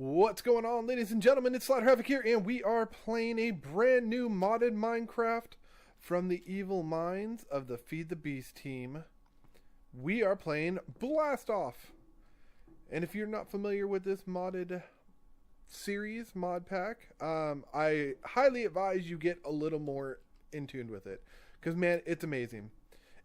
What's going on, ladies and gentlemen? It's Slaughter Havoc here, and we are playing a brand new modded Minecraft from the evil minds of the Feed the Beast team. We are playing Blast Off. And if you're not familiar with this modded series, mod pack, I highly advise you get a little more in tune with it. Because, man, it's amazing.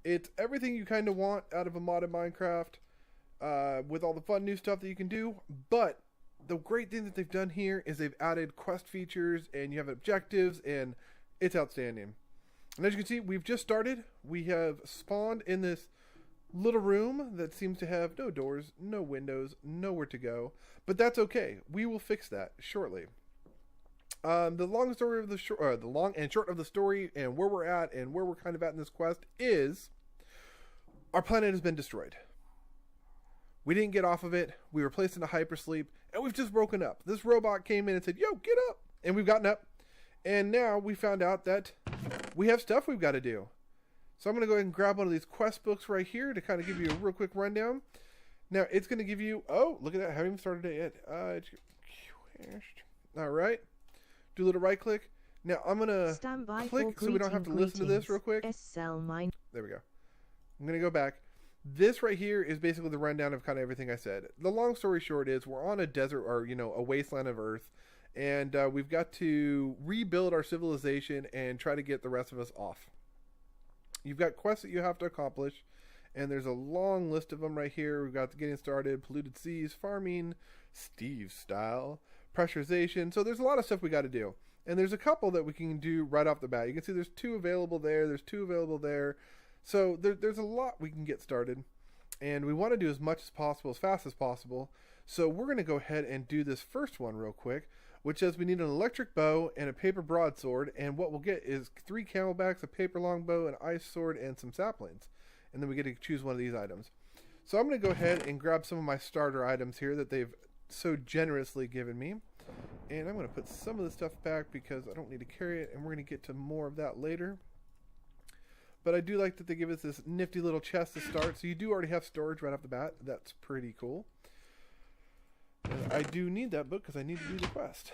It's everything you kind of want out of a modded Minecraft, with all the fun new stuff that you can do, but the great thing that they've done here is they've added quest features and you have objectives, and it's outstanding. And as you can see, we've just started. We have spawned in this little room that seems to have no doors, no windows, nowhere to go. But that's okay. We will fix that shortly. The long and short of the story and where we're at and where we're kind of at in this quest is our planet has been destroyed. We didn't get off of it. We were placed into hypersleep, and we've just woken up. This robot came in and said, "Yo, get up!" And we've gotten up. And now we found out that we have stuff we've got to do. So I'm going to go ahead and grab one of these quest books right here to kind of give you a real quick rundown. Now, it's going to give you... Oh, look at that. I haven't even started it yet. All right. Do a little right-click. Now, I'm going to click so we don't have to listen to this real quick. There we go. I'm going to go back. This right here is basically the rundown of kind of everything I said. The long story short is we're on a desert, or, a wasteland of Earth, and we've got to rebuild our civilization and try to get the rest of us off. You've got quests that you have to accomplish, and there's a long list of them right here. We've got the getting started, polluted seas, farming, Steve style, pressurization. So there's a lot of stuff we got to do. And there's a couple that we can do right off the bat. You can see there's 2 available there. There's 2 available there. So there's a lot we can get started, and we want to do as much as possible, as fast as possible. So we're going to go ahead and do this first one real quick, which says we need an electric bow and a paper broadsword, and what we'll get is 3 camelbacks, a paper longbow, an ice sword, and some saplings. And then we get to choose one of these items. So I'm going to go ahead and grab some of my starter items here that they've so generously given me. And I'm going to put some of the stuff back because I don't need to carry it, and we're going to get to more of that later. But I do like that they give us this nifty little chest to start. So you do already have storage right off the bat. That's pretty cool. And I do need that book because I need to do the quest.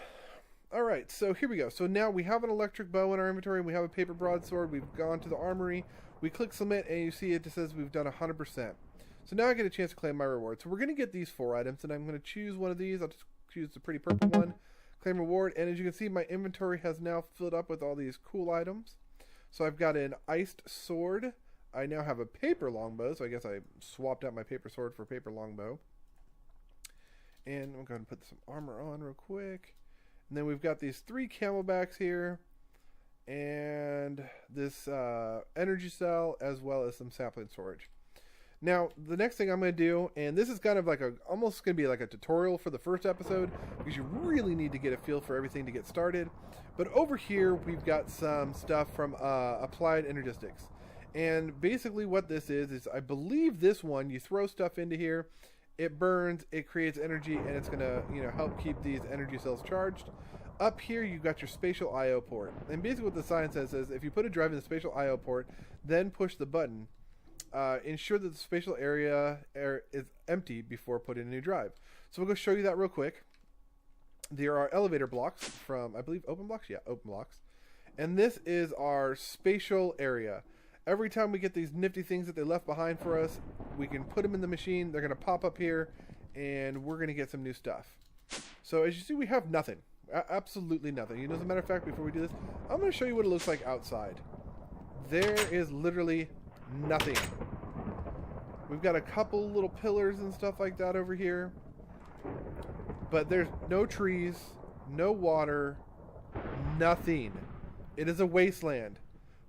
Alright, so here we go. So now we have an electric bow in our inventory. We have a paper broadsword. We've gone to the armory. We click submit, and you see it just says we've done 100%. So now I get a chance to claim my reward. So we're going to get these 4 items, and I'm going to choose one of these. I'll just choose the pretty purple one. Claim reward. And as you can see, my inventory has now filled up with all these cool items. So I've got an iced sword. I now have a paper longbow, so I guess I swapped out my paper sword for paper longbow. And I'm going to put some armor on real quick. And then we've got these 3 camelbacks here, and this energy cell, as well as some sapling storage. Now, the next thing I'm going to do, and this is kind of like almost going to be like a tutorial for the first episode, because you really need to get a feel for everything to get started. But over here, we've got some stuff from Applied Energistics. And basically what this is I believe this one, you throw stuff into here, it burns, it creates energy, and it's going to, help keep these energy cells charged. Up here, you've got your spatial I/O port. And basically what the sign says is, if you put a drive in the spatial I/O port, then push the button, ensure that the spatial area is empty before putting a new drive. So we'll go show you that real quick. There are elevator blocks from, I believe, Open Blocks? Yeah, Open Blocks. And this is our spatial area. Every time we get these nifty things that they left behind for us, we can put them in the machine. They're going to pop up here, and we're going to get some new stuff. So as you see, we have nothing. Absolutely nothing. As a matter of fact, before we do this, I'm going to show you what it looks like outside. There is literally nothing. We've got a couple little pillars and stuff like that over here, but there's no trees, no water, nothing. It is a wasteland.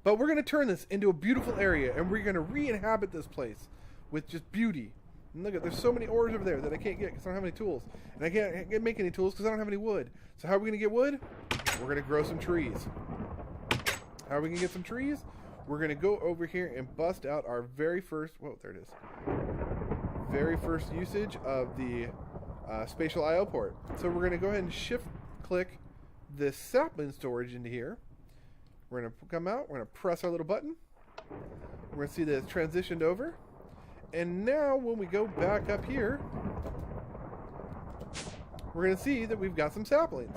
But we're going to turn this into a beautiful area, and we're going to re-inhabit this place with just beauty. And look at, there's so many ores over there that I can't get because I don't have any tools. And I can't make any tools because I don't have any wood. So how are we going to get wood? We're going to grow some trees. How are we going to get some trees? We're going to go over here and bust out our very first... Whoa, there it is. Very first usage of the spatial I/O port. So we're going to go ahead and shift-click this sapling storage into here. We're going to come out. We're going to press our little button. We're going to see that it's transitioned over. And now when we go back up here, we're going to see that we've got some saplings.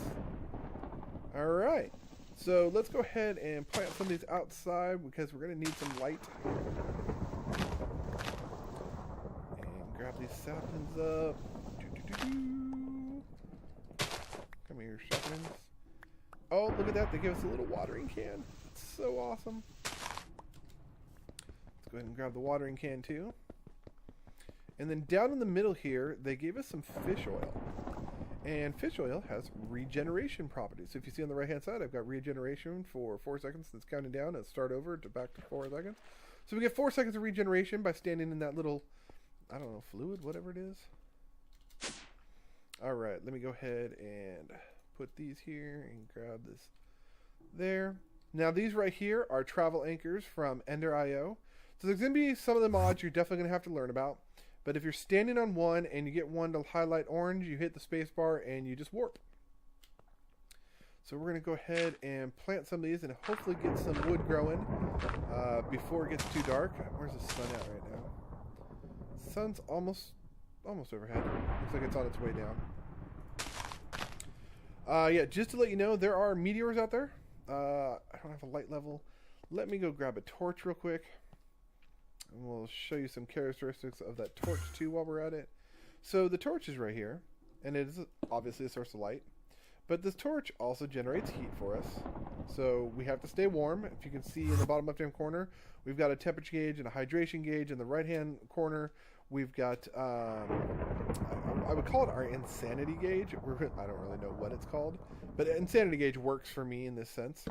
All right. So let's go ahead and plant some of these outside because we're going to need some light. And grab these saplings up. Come here, saplings. Oh, look at that. They give us a little watering can. That's so awesome. Let's go ahead and grab the watering can too. And then down in the middle here, they gave us some fish oil. And fish oil has regeneration properties. So if you see on the right-hand side, I've got regeneration for 4 seconds. It's counting down. It'll start over to back to 4 seconds. So we get 4 seconds of regeneration by standing in that little, I don't know, fluid, whatever it is. All right, let me go ahead and put these here and grab this there. Now these right here are travel anchors from EnderIO. So there's going to be some of the mods you're definitely going to have to learn about. But if you're standing on one and you get one to highlight orange, you hit the space bar and you just warp. So we're going to go ahead and plant some of these and hopefully get some wood growing before it gets too dark. Where's the sun at right now? Sun's almost overhead. Looks like it's on its way down. Yeah, just to let you know, there are meteors out there. I don't have a light level. Let me go grab a torch real quick. And we'll show you some characteristics of that torch too while we're at it. So the torch is right here, and it is obviously a source of light. But this torch also generates heat for us. So we have to stay warm. If you can see in the bottom left-hand corner, we've got a temperature gauge and a hydration gauge. In the right-hand corner, we've got, I would call it our insanity gauge. I don't really know what it's called. But insanity gauge works for me in this sense.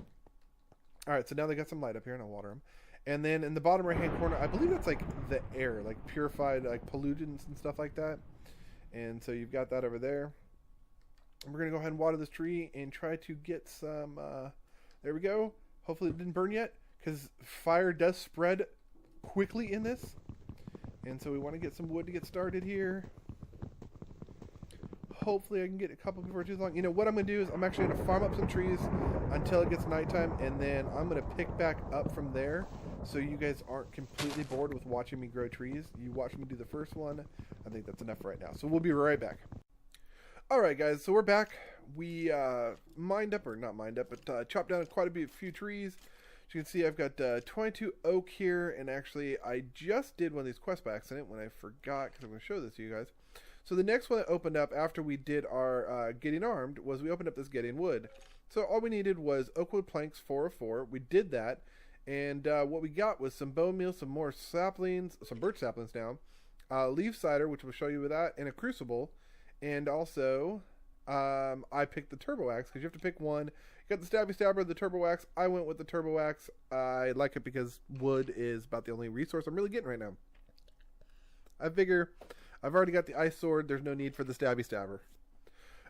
All right, so now they got some light up here, and I'll water them. And then in the bottom right-hand corner, I believe that's like the air, like purified like pollutants and stuff like that. And so you've got that over there. And we're going to go ahead and water this tree and try to get some, there we go. Hopefully it didn't burn yet because fire does spread quickly in this. And so we want to get some wood to get started here. Hopefully I can get a couple before too long. You know, what I'm going to do is I'm actually going to farm up some trees until it gets nighttime. And then I'm going to pick back up from there. So you guys aren't completely bored with watching me grow trees. You watch me do the first one. I think that's enough right now. So we'll be right back. Alright guys, so we're back. We chopped down quite a few trees. As you can see, I've got 22 oak here. And actually, I just did one of these quests by accident when I forgot, because I'm going to show this to you guys. So the next one that opened up after we did our getting armed was we opened up this getting wood. So all we needed was oak wood planks 4 of 4. We did that. And what we got was some bone meal, some more saplings, some birch saplings now, leaf cider, which we'll show you with that, and a crucible. And also, I picked the turbo axe because you have to pick one. You got the stabby stabber, the turbo axe. I went with the turbo axe. I like it because wood is about the only resource I'm really getting right now. I figure I've already got the ice sword. There's no need for the stabby stabber.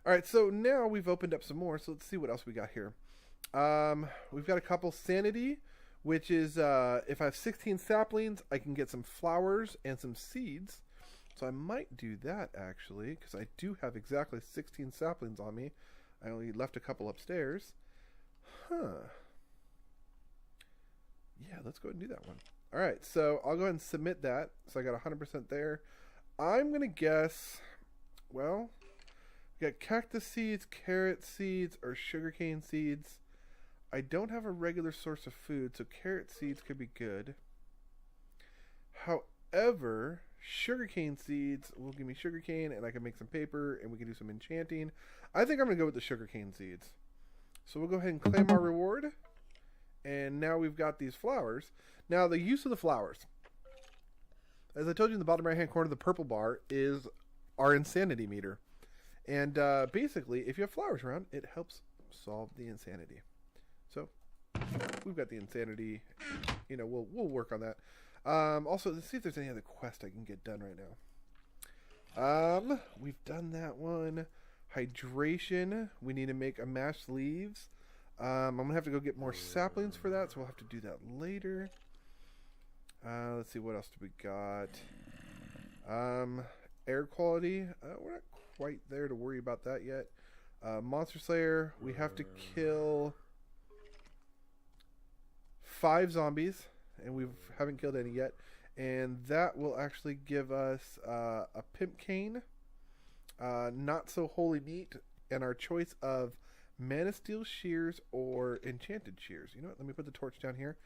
All right, so now we've opened up some more. So let's see what else we got here. We've got a couple sanity, which is if I have 16 saplings, I can get some flowers and some seeds. So I might do that, actually, because I do have exactly 16 saplings on me. I only left a couple upstairs. Huh. Yeah, let's go ahead and do that one. All right, so I'll go ahead and submit that. So I got 100% there. I'm going to guess, well, we got cactus seeds, carrot seeds, or sugarcane seeds. I don't have a regular source of food, so carrot seeds could be good. However, sugarcane seeds will give me sugarcane, and I can make some paper, and we can do some enchanting. I think I'm going to go with the sugarcane seeds. So we'll go ahead and claim our reward. And now we've got these flowers. Now, the use of the flowers. As I told you in the bottom right-hand corner, the purple bar is our insanity meter. And basically, if you have flowers around, it helps solve the insanity. So, we've got the insanity. You know, we'll work on that. Also, let's see if there's any other quest I can get done right now. We've done that one. Hydration. We need to make a mashed leaves. I'm going to have to go get more saplings for that, so we'll have to do that later. Let's see, what else do we got? Air quality. We're not quite there to worry about that yet. Monster Slayer. We have to kill 5 zombies, and we haven't killed any yet. And that will actually give us a pimp cane. not so holy meat, and our choice of mana steel shears or enchanted shears. You know what? Let me put the torch down here.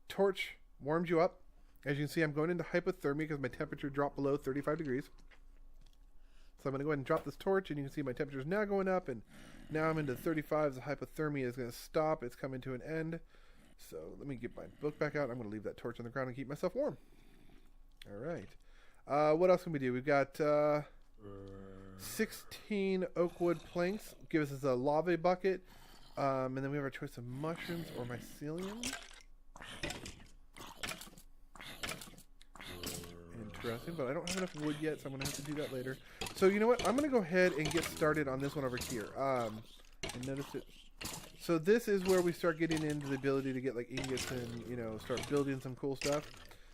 Torch warms you up. As you can see, I'm going into hypothermia because my temperature dropped below 35 degrees. So I'm going to go ahead and drop this torch, and you can see my temperature is now going up, and now I'm into 35s. The hypothermia is going to stop. It's coming to an end. So let me get my book back out. I'm going to leave that torch on the ground and keep myself warm. All right. What else can we do? We've got 16 oak wood planks. Give us a lava bucket. And then we have our choice of mushrooms or mycelium. Interesting, but I don't have enough wood yet, so I'm going to have to do that later. So you know what? I'm going to go ahead and get started on this one over here. And notice it. So this is where we start getting into the ability to get like ingots and, you know, start building some cool stuff.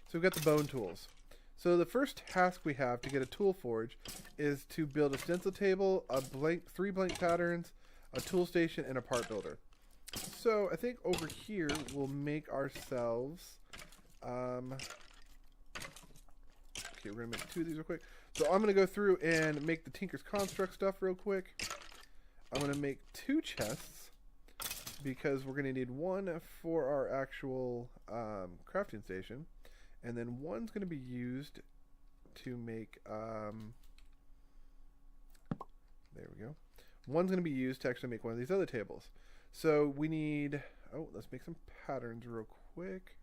So we've got the bone tools. So the first task we have to get a tool forge is to build a stencil table, three blank patterns, a tool station, and a part builder. So I think over here we'll make ourselves... Okay, we're going to make 2 of these real quick. So I'm going to go through and make the Tinker's Construct stuff real quick. I'm going to make 2 chests because we're going to need 1 for our actual crafting station. And then 1's going to be used to make... there we go. 1's going to be used to actually make one of these other tables. So we need... Oh, let's make some patterns real quick.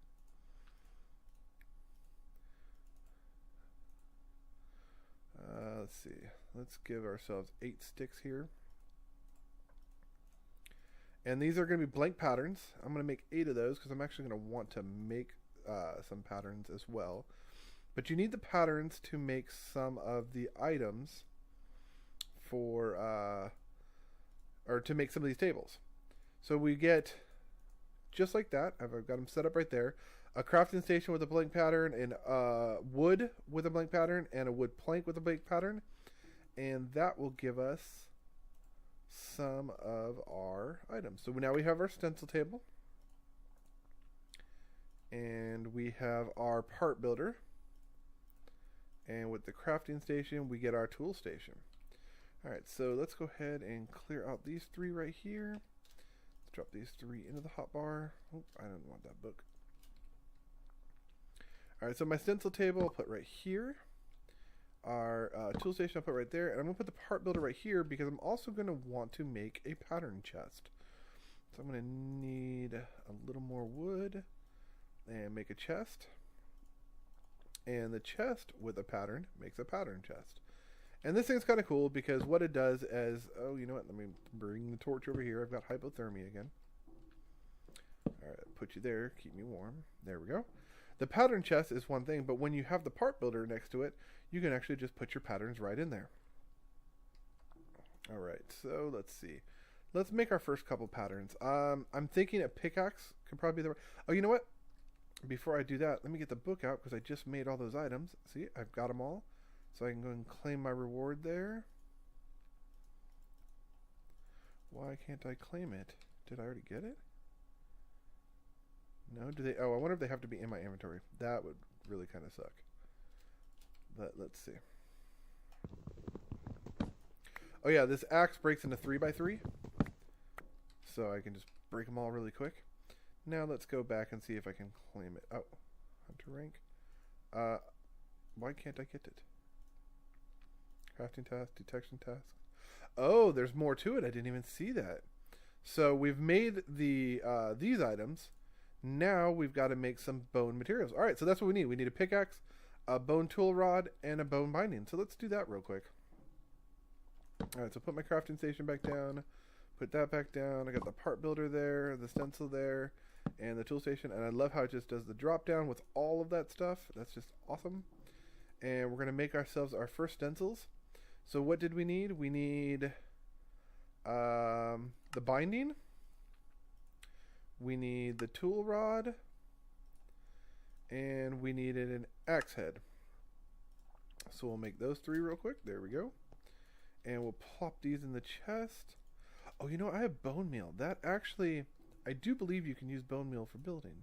Let's see. Let's give ourselves 8 sticks here. And these are going to be blank patterns. I'm going to make 8 of those because I'm actually going to want to make some patterns as well. But you need the patterns to make some of the items for, or to make some of these tables. So we get, just like that, I've got them set up right there, a crafting station with a blank pattern, and wood with a blank pattern, and a wood plank with a blank pattern. And that will give us some of our items. So now we have our stencil table. And we have our part builder. And with the crafting station, we get our tool station. Alright, so let's go ahead and clear out these 3 right here. Let's drop these 3 into the hotbar. Oh, I don't want that book. Alright, so my stencil table I'll put right here. Our tool station I'll put right there. And I'm going to put the part builder right here because I'm also going to want to make a pattern chest. So I'm going to need a little more wood and make a chest. And the chest with a pattern makes a pattern chest. And this thing's kind of cool because what it does is... Oh, you know what? Let me bring the torch over here. I've got hypothermia again. Alright, put you there. Keep me warm. There we go. The pattern chest is one thing, but when you have the part builder next to it, you can actually just put your patterns right in there. Alright, so let's see. Let's make our first couple patterns. I'm thinking a pickaxe could probably be the... Oh, you know what? Before I do that, let me get the book out because I just made all those items. See, I've got them all. So I can go and claim my reward there. Why can't I claim it? Did I already get it? No, do they? Oh, I wonder if they have to be in my inventory. That would really kind of suck. But let's see. Oh yeah, this axe breaks into 3x3. So I can just break them all really quick. Now let's go back and see if I can claim it. Oh, hunter rank. Why can't I get it? Crafting task, detection task. Oh, there's more to it. I didn't even see that. So we've made the these items. Now we've got to make some bone materials. All right, so that's what we need. We need a pickaxe, a bone tool rod, and a bone binding. So let's do that real quick. All right, so put my crafting station back down. Put that back down. I got the part builder there, the stencil there, and the tool station. And I love how it just does the drop down with all of that stuff. That's just awesome. And we're going to make ourselves our first stencils. So what did we need? We need the binding. We need the tool rod. And we needed an axe head. So we'll make those 3 real quick. There we go. And we'll plop these in the chest. Oh, you know, I have bone meal. That actually, I do believe you can use bone meal for building.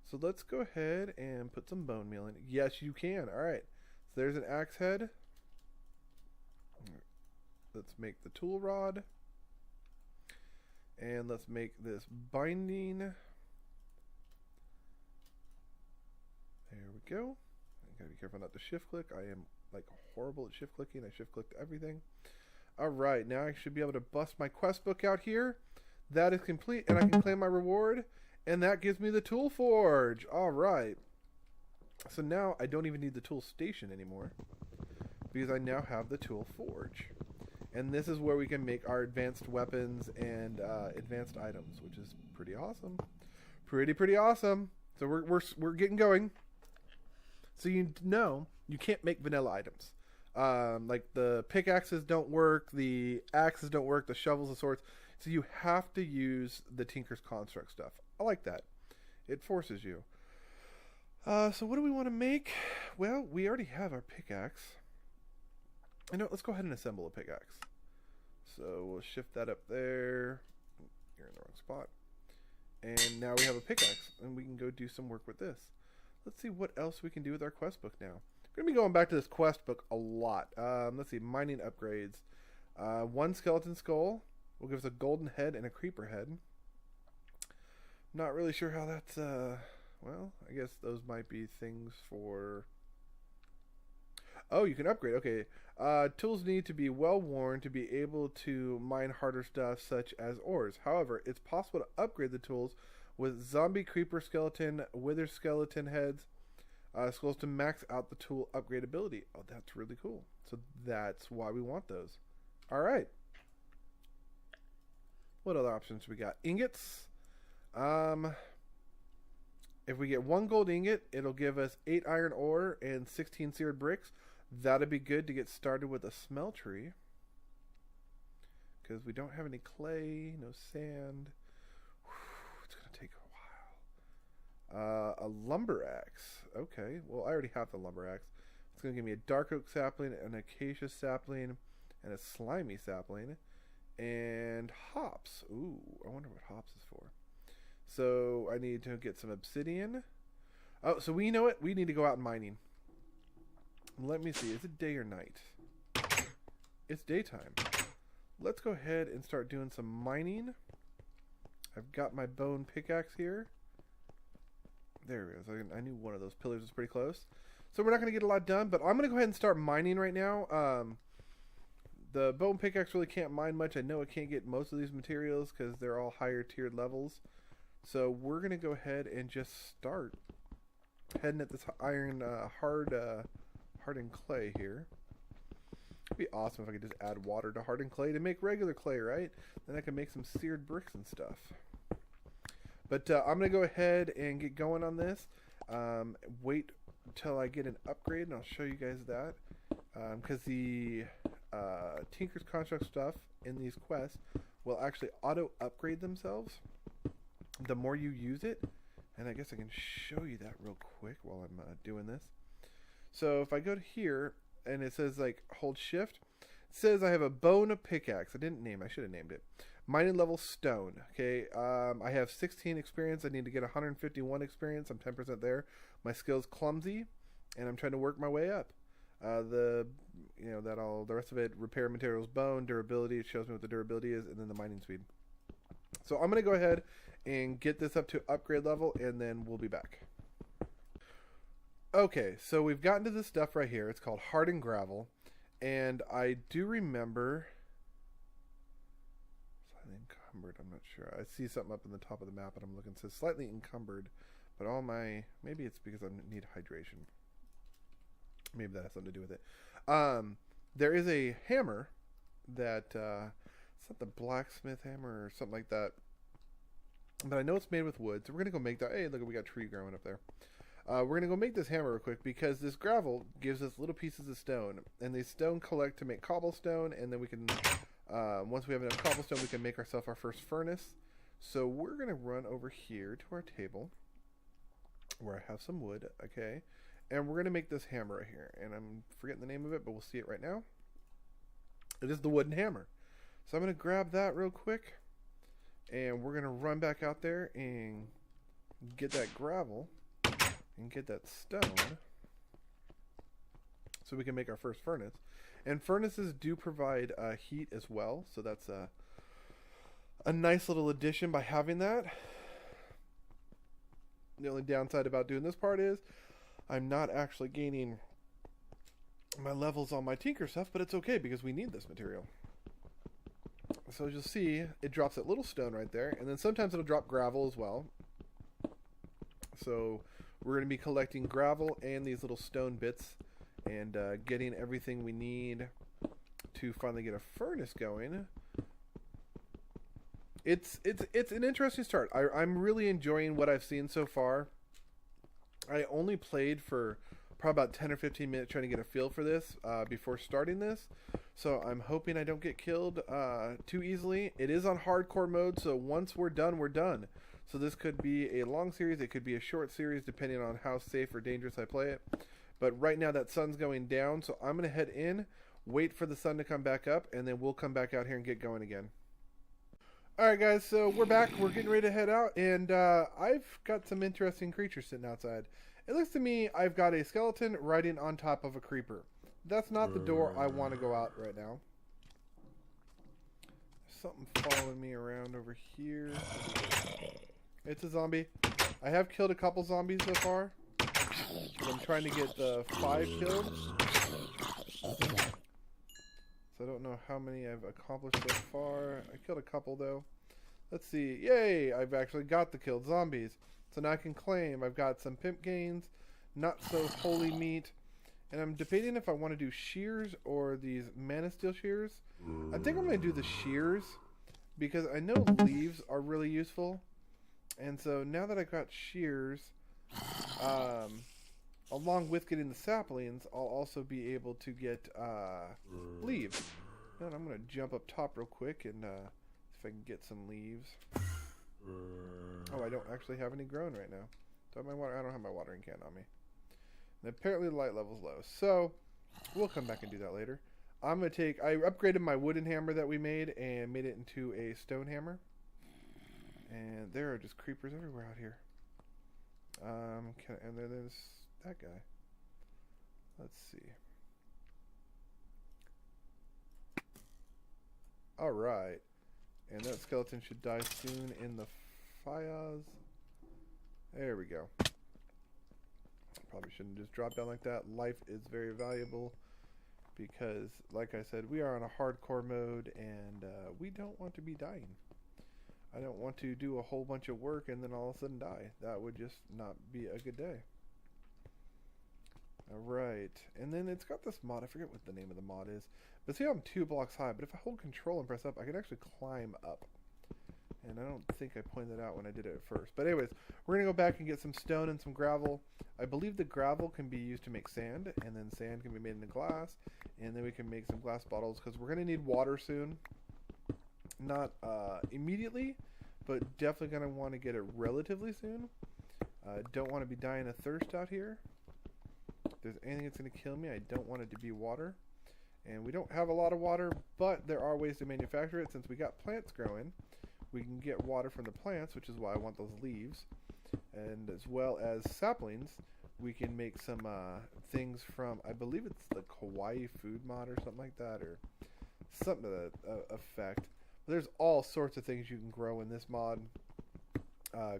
So let's go ahead and put some bone meal in. Yes, you can. All right. So there's an axe head. Let's make the tool rod. And let's make this binding. There we go. I gotta be careful not to shift click. I am like horrible at shift clicking. I shift clicked everything. Alright, now I should be able to bust my quest book out here. That is complete, and I can claim my reward. And that gives me the tool forge. Alright. So now I don't even need the tool station anymore, because I now have the tool forge. And this is where we can make our advanced weapons and advanced items, which is pretty awesome. Pretty awesome. So we're getting going. So you know you can't make vanilla items. Like the pickaxes don't work, the axes don't work, the shovels, the swords. So you have to use the Tinker's Construct stuff. I like that. It forces you. So what do we want to make? Well, we already have our pickaxe. You know, let's go ahead and assemble a pickaxe. So we'll shift that up there. You're in the wrong spot. And now we have a pickaxe, and we can go do some work with this. Let's see what else we can do with our quest book now. We're going to be going back to this quest book a lot. Let's see, mining upgrades. 1 skeleton skull will give us a golden head and a creeper head. Not really sure how that's, well, I guess those might be things for... Oh, you can upgrade. Okay. Tools need to be well worn to be able to mine harder stuff such as ores. However, it's possible to upgrade the tools with zombie creeper skeleton, wither skeleton heads, skulls to max out the tool upgradability. Oh, that's really cool. So that's why we want those. All right. What other options we got? Ingots. If we get 1 gold ingot, it'll give us 8 iron ore and 16 seared bricks. That'd be good to get started with a smeltery, because we don't have any clay, no sand. Whew, it's gonna take a while. A lumber axe. Okay, well I already have the lumber axe. It's gonna give me a dark oak sapling, an acacia sapling, and a slimy sapling, and hops. Ooh, I wonder what hops is for. So I need to get some obsidian. Oh, so we know it. We need to go out mining. Let me see. Is it day or night? It's daytime. Let's go ahead and start doing some mining. I've got my bone pickaxe here. There it is. I knew one of those pillars was pretty close. So we're not going to get a lot done, but I'm going to go ahead and start mining right now. The bone pickaxe really can't mine much. I know it can't get most of these materials because they're all higher tiered levels. So we're going to go ahead and just start heading at this iron hardened clay here. It'd be awesome if I could just add water to hardened clay to make regular clay, right? Then I can make some seared bricks and stuff. But I'm going to go ahead and get going on this. Wait till I get an upgrade, and I'll show you guys that. Because the Tinker's Construct stuff in these quests will actually auto-upgrade themselves the more you use it. And I guess I can show you that real quick while I'm doing this. So if I go to here, and it says like hold shift, it says I have a bone pickaxe. I didn't name, I should have named it. Mining level stone. Okay, I have 16 experience. I need to get 151 experience. I'm 10% there. My skill's clumsy, and I'm trying to work my way up. The rest of it, repair materials, bone, durability. It shows me what the durability is, and then the mining speed. So I'm gonna go ahead and get this up to upgrade level, and then we'll be back. Okay, so we've gotten to this stuff right here. It's called hardened gravel, and I do remember slightly encumbered. I'm not sure. I see something up in the top of the map, and I'm looking. It says slightly encumbered, but maybe it's because I need hydration. Maybe that has something to do with it. There is a hammer that it's not the blacksmith hammer or something like that, but I know it's made with wood. So we're gonna go make that. Hey, look, we got a tree growing up there. We're going to go make this hammer real quick because this gravel gives us little pieces of stone. And these stone collect to make cobblestone. And then we can, once we have enough cobblestone, we can make ourselves our first furnace. So we're going to run over here to our table where I have some wood. Okay. And we're going to make this hammer right here. And I'm forgetting the name of it, but we'll see it right now. It is the wooden hammer. So I'm going to grab that real quick. And we're going to run back out there and get that gravel. And get that stone so we can make our first furnace. And furnaces do provide heat as well, so that's a nice little addition by having that. The only downside about doing this part is I'm not actually gaining my levels on my tinker stuff, but it's okay because we need this material. So as you'll see, it drops that little stone right there, and then sometimes it'll drop gravel as well. So we're going to be collecting gravel and these little stone bits and getting everything we need to finally get a furnace going. It's an interesting start. I'm really enjoying what I've seen so far. I only played for probably about 10 or 15 minutes trying to get a feel for this before starting this. So I'm hoping I don't get killed too easily. It is on hardcore mode, so once we're done, we're done. So this could be a long series. It could be a short series depending on how safe or dangerous I play it. But right now that sun's going down, so I'm going to head in, wait for the sun to come back up, and then we'll come back out here and get going again. Alright guys, so we're back. We're getting ready to head out, and I've got some interesting creatures sitting outside. It looks to me I've got a skeleton riding on top of a creeper. That's not the door I want to go out right now. There's something following me around over here. It's a zombie. I have killed a couple zombies so far. I'm trying to get the 5 killed. So I don't know how many I've accomplished so far. I killed a couple though. Let's see. Yay! I've actually got the killed zombies. So now I can claim I've got some pimp gains, not so holy meat, and I'm debating if I want to do shears or these mana steel shears. I think I'm going to do the shears because I know leaves are really useful. And so now that I've got shears, along with getting the saplings, I'll also be able to get leaves. And I'm going to jump up top real quick and see if I can get some leaves. Oh, I don't actually have any grown right now. Do I have my water? I don't have my watering can on me. And apparently the light level's low. So we'll come back and do that later. I upgraded my wooden hammer that we made and made it into a stone hammer. And there are just creepers everywhere out here. And then there's that guy. Let's see. Alright. And that skeleton should die soon in the fires. There we go. Probably shouldn't just drop down like that. Life is very valuable because, like I said, we are on a hardcore mode and we don't want to be dying. I don't want to do a whole bunch of work and then all of a sudden die. That would just not be a good day. Alright, and then it's got this mod. I forget what the name of the mod is. But see how I'm 2 blocks high, but if I hold control and press up, I can actually climb up. And I don't think I pointed that out when I did it at first. But anyways, we're going to go back and get some stone and some gravel. I believe the gravel can be used to make sand, and then sand can be made into glass. And then we can make some glass bottles, because we're going to need water soon. Not immediately, but definitely going to want to get it relatively soon. Don't want to be dying of thirst out here. If there's anything that's going to kill me, I don't want it to be water. And we don't have a lot of water, but there are ways to manufacture it. Since we got plants growing, we can get water from the plants, which is why I want those leaves. And as well as saplings, we can make some things from, I believe it's the Kawaii food mod or something like that, or something to that effect. There's all sorts of things you can grow in this mod.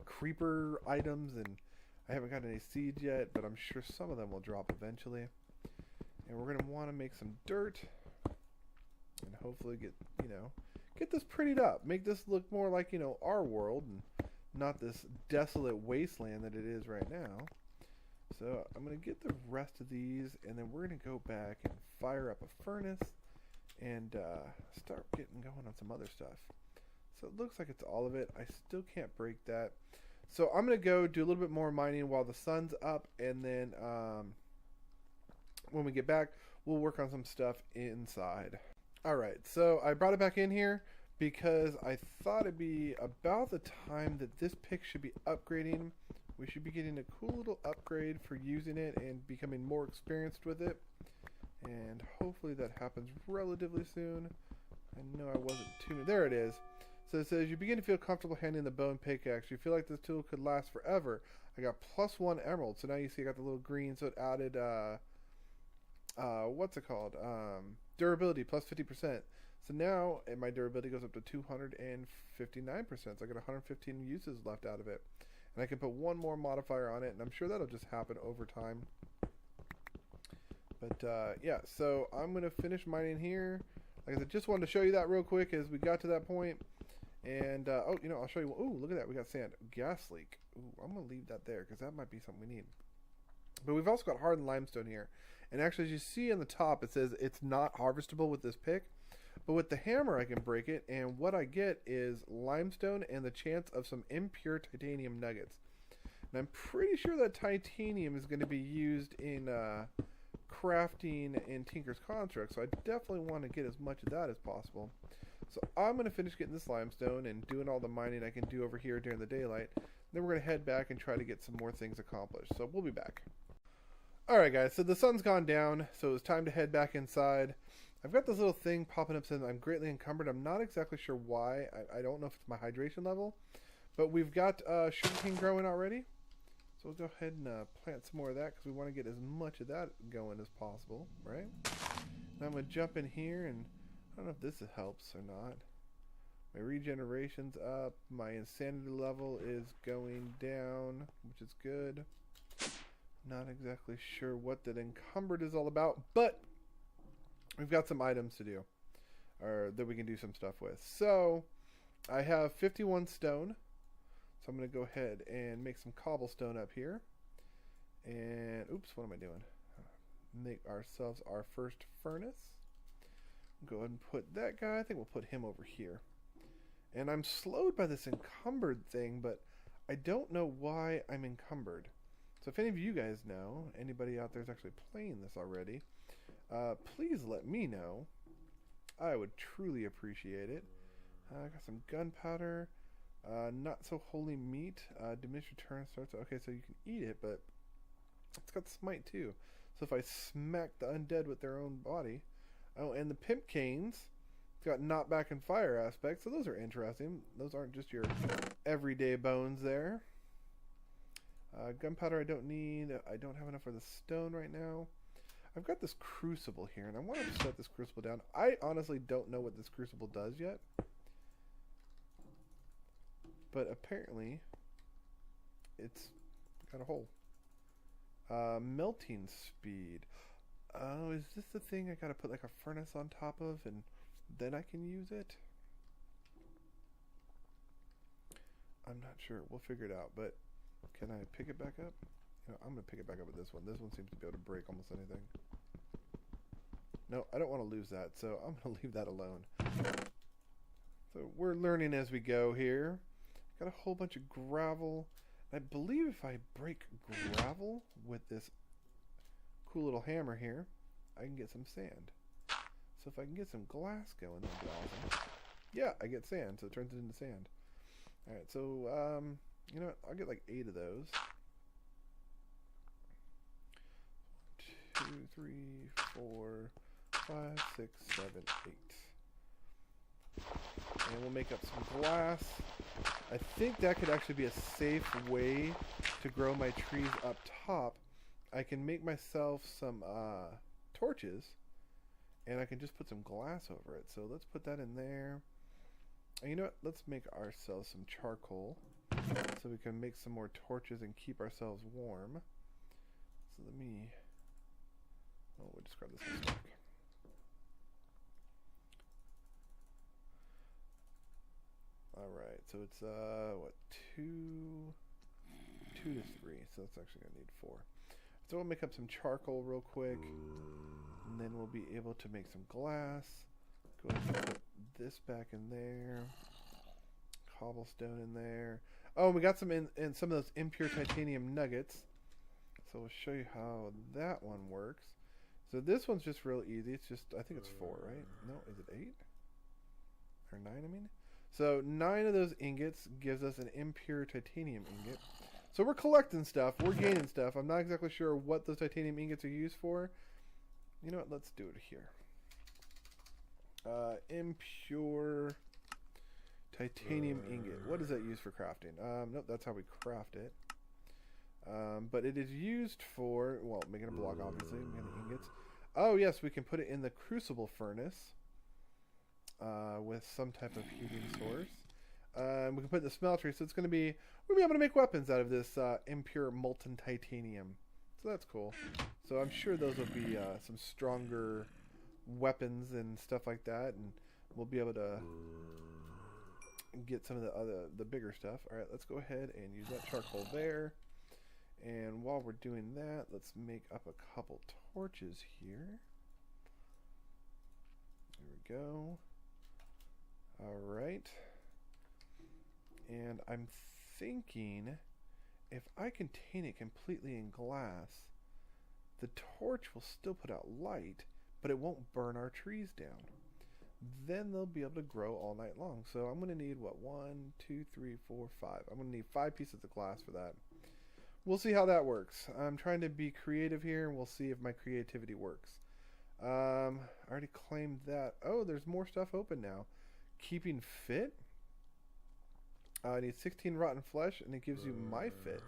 Creeper items, and I haven't got any seeds yet, but I'm sure some of them will drop eventually. And we're going to want to make some dirt and hopefully get this prettied up. Make this look more like, our world and not this desolate wasteland that it is right now. So I'm going to get the rest of these, and then we're going to go back and fire up a furnace and start getting going on some other stuff. So it looks like it's all of it. I still can't break that. So I'm going to go do a little bit more mining while the sun's up, and then when we get back, we'll work on some stuff inside. Alright, so I brought it back in here because I thought it'd be about the time that this pick should be upgrading. We should be getting a cool little upgrade for using it and becoming more experienced with it. And hopefully that happens relatively soon. I know I wasn't too... There it is. So it says, you begin to feel comfortable handling the bone pickaxe. You feel like this tool could last forever. I got +1 emerald. So now you see I got the little green, so it added what's it called? Durability plus 50%. So now my durability goes up to 259%. So I got 115 uses left out of it. And I can put one more modifier on it, and I'm sure that'll just happen over time. But yeah, so I'm going to finish mining here. Like I said, just wanted to show you that real quick as we got to that point. And, oh, you know, I'll show you. Ooh, look at that. We got sand. Gas leak. Ooh, I'm going to leave that there because that might be something we need. But we've also got hardened limestone here. And actually, as you see on the top, it says it's not harvestable with this pick. But with the hammer, I can break it. And what I get is limestone and the chance of some impure titanium nuggets. And I'm pretty sure that titanium is going to be used in crafting in Tinker's Construct. So I definitely want to get as much of that as possible. So I'm going to finish getting this limestone and doing all the mining I can do over here during the daylight. Then we're going to head back and try to get some more things accomplished. So we'll be back. Alright guys, so the sun's gone down, so it's time to head back inside. I've got this little thing popping up saying I'm greatly encumbered. I'm not exactly sure why. I don't know if it's my hydration level. But we've got sugarcane growing already. So we'll go ahead and plant some more of that because we want to get as much of that going as possible, right? Now I'm going to jump in here and I don't know if this helps or not. My regeneration's up. My insanity level is going down, which is good. Not exactly sure what that encumbered is all about, but we've got some items to do, or that we can do some stuff with. So I have 51 stone, so I'm going to go ahead and make some cobblestone up here. And oops, what am I doing? Make ourselves our first furnace. Go ahead and put that guy. I think we'll put him over here. And I'm slowed by this encumbered thing, but I don't know why I'm encumbered. So if any of you guys know, anybody out there is actually playing this already, please let me know. I would truly appreciate it. I got some gunpowder, not so holy meat, diminished return starts. Okay, so you can eat it, but it's got smite too. So if I smack the undead with their own body. Oh, and the pimp canes. It's got knockback and fire aspects, so those are interesting. Those aren't just your everyday bones there. Gunpowder I don't need. I don't have enough for the stone right now. I've got this crucible here, and I want to set this crucible down. I honestly don't know what this crucible does yet. But apparently, it's got a hole. Melting speed. Oh, is this the thing I gotta put like a furnace on top of, and then I can use it? I'm not sure. We'll figure it out, but can I pick it back up? You know, I'm going to pick it back up with this one. This one seems to be able to break almost anything. No, I don't want to lose that, so I'm going to leave that alone. So we're learning as we go here. Got a whole bunch of gravel. I believe if I break gravel with this cool little hammer here, I can get some sand. So if I can get some glass going, that'd be awesome. Yeah, I get sand, so it turns it into sand. Alright, so, you know what? I'll get like 8 of those. 2, 3, 4, 5, 6, 7, 8. And we'll make up some glass. I think that could actually be a safe way to grow my trees up top. I can make myself some torches, and I can just put some glass over it. So let's put that in there. And you know what? Let's make ourselves some charcoal so we can make some more torches and keep ourselves warm. So let me... Oh, we'll just grab this one back. Alright, so it's, what, 2 to 3. So that's actually going to need 4. So we'll make up some charcoal real quick. And then we'll be able to make some glass. Go ahead and put this back in there. Cobblestone in there. Oh, we got some in some of those impure titanium nuggets. So we'll show you how that one works. So this one's just real easy. It's just, I think it's 4, right? No, is it 8? Or 9, I mean? So 9 of those ingots gives us an impure titanium ingot. So we're collecting stuff. We're gaining stuff. I'm not exactly sure what those titanium ingots are used for. You know what? Let's do it here. Impure titanium ingot. What does that use for crafting? Nope, that's how we craft it. But it is used for, well, making a block, obviously, making ingots. Oh, yes, we can put it in the crucible furnace with some type of heating source. We can put it in the smeltery, so it's going to be... We'll be able to make weapons out of this impure molten titanium. So that's cool. So I'm sure those will be some stronger weapons and stuff like that, and we'll be able to get some of the bigger stuff. All right, let's go ahead and use that charcoal there. And while we're doing that, let's make up a couple torches here. There we go. All right. And I'm thinking if I contain it completely in glass, the torch will still put out light, but it won't burn our trees down. Then they'll be able to grow all night long. So I'm going to need, what, 1, 2, 3, 4, 5. I'm going to need 5 pieces of glass for that. We'll see how that works. I'm trying to be creative here, and we'll see if my creativity works. I already claimed that. Oh, there's more stuff open now. Keeping fit. I need 16 rotten flesh, and it gives you MyFit.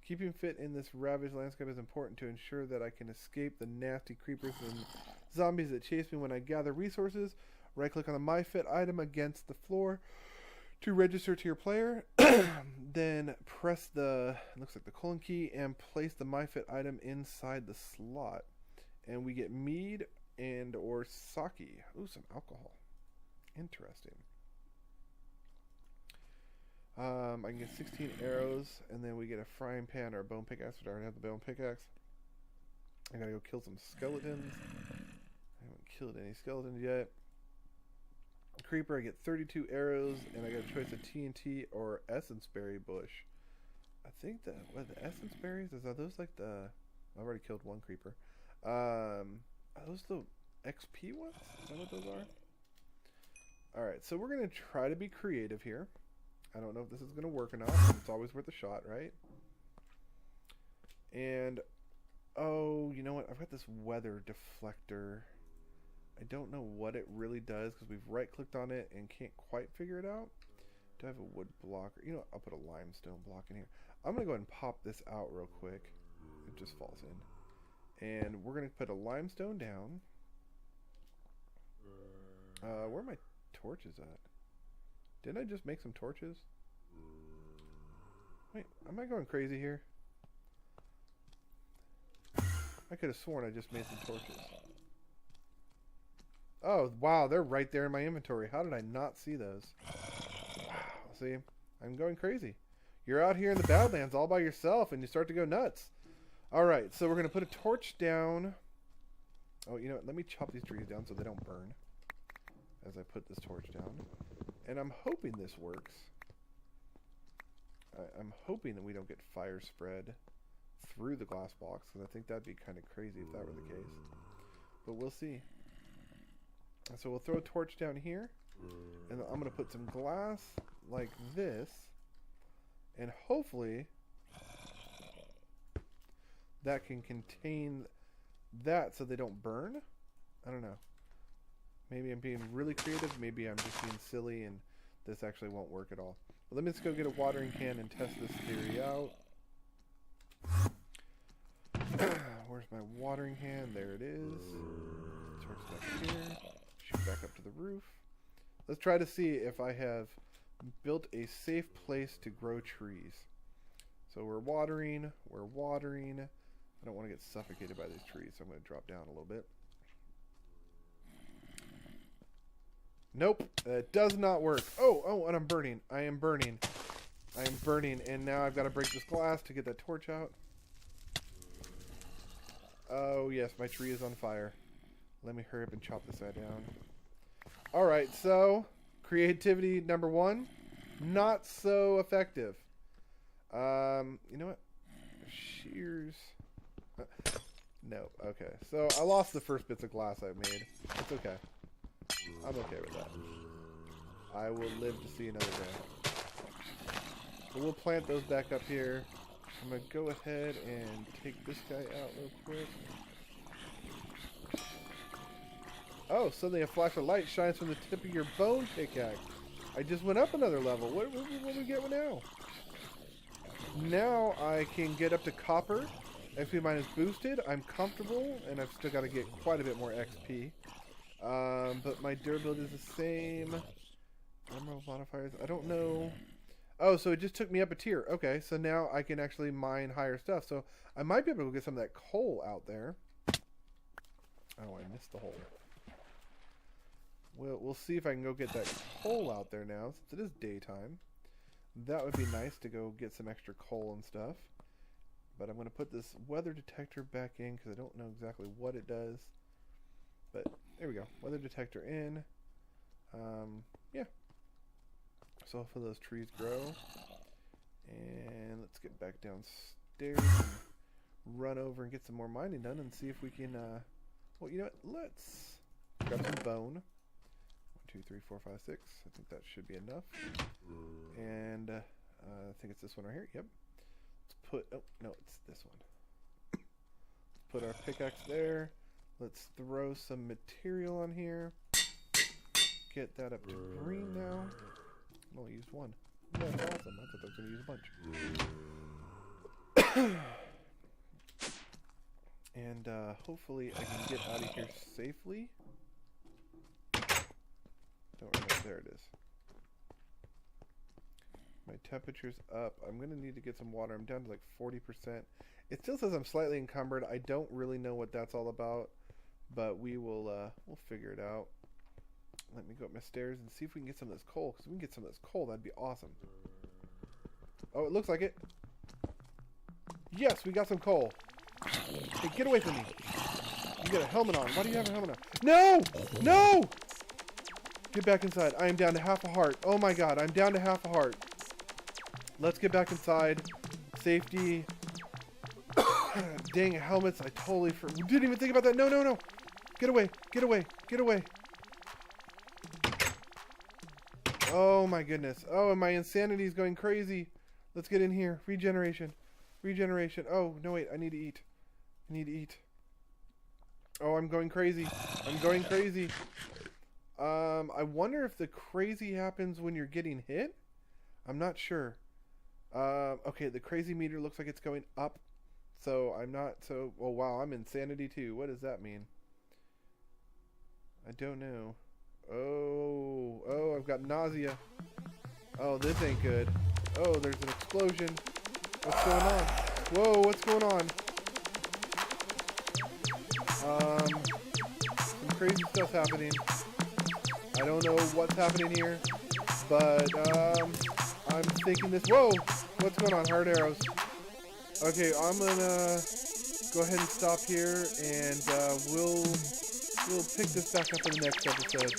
Keeping fit in this ravaged landscape is important to ensure that I can escape the nasty creepers and zombies that chase me when I gather resources. Right-click on the MyFit item against the floor to register to your player. Then press the, it looks like the colon key, and place the MyFit item inside the slot. And we get mead and or sake. Ooh, some alcohol. Interesting. I can get 16 arrows, and then we get a frying pan or a bone pickaxe. I already have the bone pickaxe. I gotta go kill some skeletons. I haven't killed any skeletons yet. Creeper, I get 32 arrows, and I got a choice of TNT or essence berry bush. I think the essence berries, are those like the... I've already killed one creeper. Are those the XP ones? Is that what those are? Alright, so we're going to try to be creative here. I don't know if this is going to work or not, but it's always worth a shot, right? And, oh, you know what? I've got this weather deflector. I don't know what it really does because we've right-clicked on it and can't quite figure it out. Do I have a wood blocker? You know what? I'll put a limestone block in here. I'm going to go ahead and pop this out real quick. It just falls in. And we're going to put a limestone down. Where are my torches at? Didn't I just make some torches? Wait, am I going crazy here? I could have sworn I just made some torches. Oh, wow, they're right there in my inventory. How did I not see those? Wow, see, I'm going crazy. You're out here in the Badlands all by yourself, and you start to go nuts. All right, so we're going to put a torch down. Oh, you know what? Let me chop these trees down so they don't burn as I put this torch down. And I'm hoping this works. I'm hoping that we don't get fire spread through the glass box, because I think that'd be kind of crazy if that were the case. But we'll see. So we'll throw a torch down here, and I'm going to put some glass like this, and hopefully that can contain that so they don't burn. I don't know. Maybe I'm being really creative. Maybe I'm just being silly and this actually won't work at all. But let me just go get a watering can and test this theory out. Where's my watering can? There it is. Torch back here. Shoot back up to the roof. Let's try to see if I have built a safe place to grow trees. So we're watering. We're watering. I don't want to get suffocated by these trees, so I'm going to drop down a little bit. Nope, it does not work. Oh, and I'm burning. I am burning. I am burning, and now I've got to break this glass to get that torch out. Oh, yes, my tree is on fire. Let me hurry up and chop this guy down. Alright, so, creativity number 1, not so effective. You know what? Shears. No, okay. So, I lost the first bits of glass I made. It's okay. I'm okay with that. I will live to see another day. So we'll plant those back up here. I'm going to go ahead and take this guy out real quick. Oh, suddenly a flash of light shines from the tip of your bone pickaxe. I just went up another level. What do we get now? Now I can get up to copper XP mine is boosted. I'm comfortable, and I've still got to get quite a bit more XP. But my durability is the same. Armor modifiers, I don't know. Oh, so it just took me up a tier. Okay, so now I can actually mine higher stuff. So I might be able to get some of that coal out there. Oh, I missed the hole. We'll see if I can go get that coal out there now, since it is daytime. That would be nice to go get some extra coal and stuff. But I'm going to put this weather detector back in because I don't know exactly what it does. But there we go. Weather detector in. Yeah. So hopefully those trees grow. And let's get back downstairs and run over and get some more mining done and see if we can, well, you know what? Let's grab some bone. 1, 2, 3, 4, 5, 6. I think that should be enough. And I think it's this one right here. Yep. Let's put, oh, no, it's this one. Let's put our pickaxe there. Let's throw some material on here. Get that up to green now. I only used one. That's awesome. I thought I was going to use a bunch. And hopefully I can get out of here safely. Don't remember. There it is. My temperature's up. I'm going to need to get some water. I'm down to like 40%. It still says I'm slightly encumbered. I don't really know what that's all about, but we will we'll figure it out. Let me go up my stairs and see if we can get some of this coal, because if we can get some of this coal, that'd be awesome. Oh, it looks like it. Yes, we got some coal. Hey, get away from me. You got a helmet on. Why do you have a helmet on? No! No! Get back inside. I am down to half a heart. Oh my god, I'm down to half a heart. Let's get back inside. Safety. Dang, helmets. I totally didn't even think about that. No, no, no. Get away. Get away. Get away. Oh my goodness. Oh, and my insanity is going crazy. Let's get in here. Regeneration. Regeneration. Oh, no, wait. I need to eat. I need to eat. Oh, I'm going crazy. I'm going crazy. I wonder if the crazy happens when you're getting hit. I'm not sure. Okay, the crazy meter looks like it's going up. So I'm not so... Oh, wow. I'm insanity too. What does that mean? I don't know. Oh, I've got nausea. Oh, this ain't good. Oh, there's an explosion. What's going on? Whoa, what's going on? Some crazy stuff's happening. I don't know what's happening here, but I'm thinking this. Whoa, what's going on? Hard arrows. Okay, I'm gonna go ahead and stop here, and we'll pick this back up in the next episode.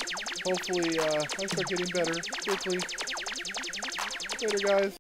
Hopefully, I start getting better quickly. Later, guys.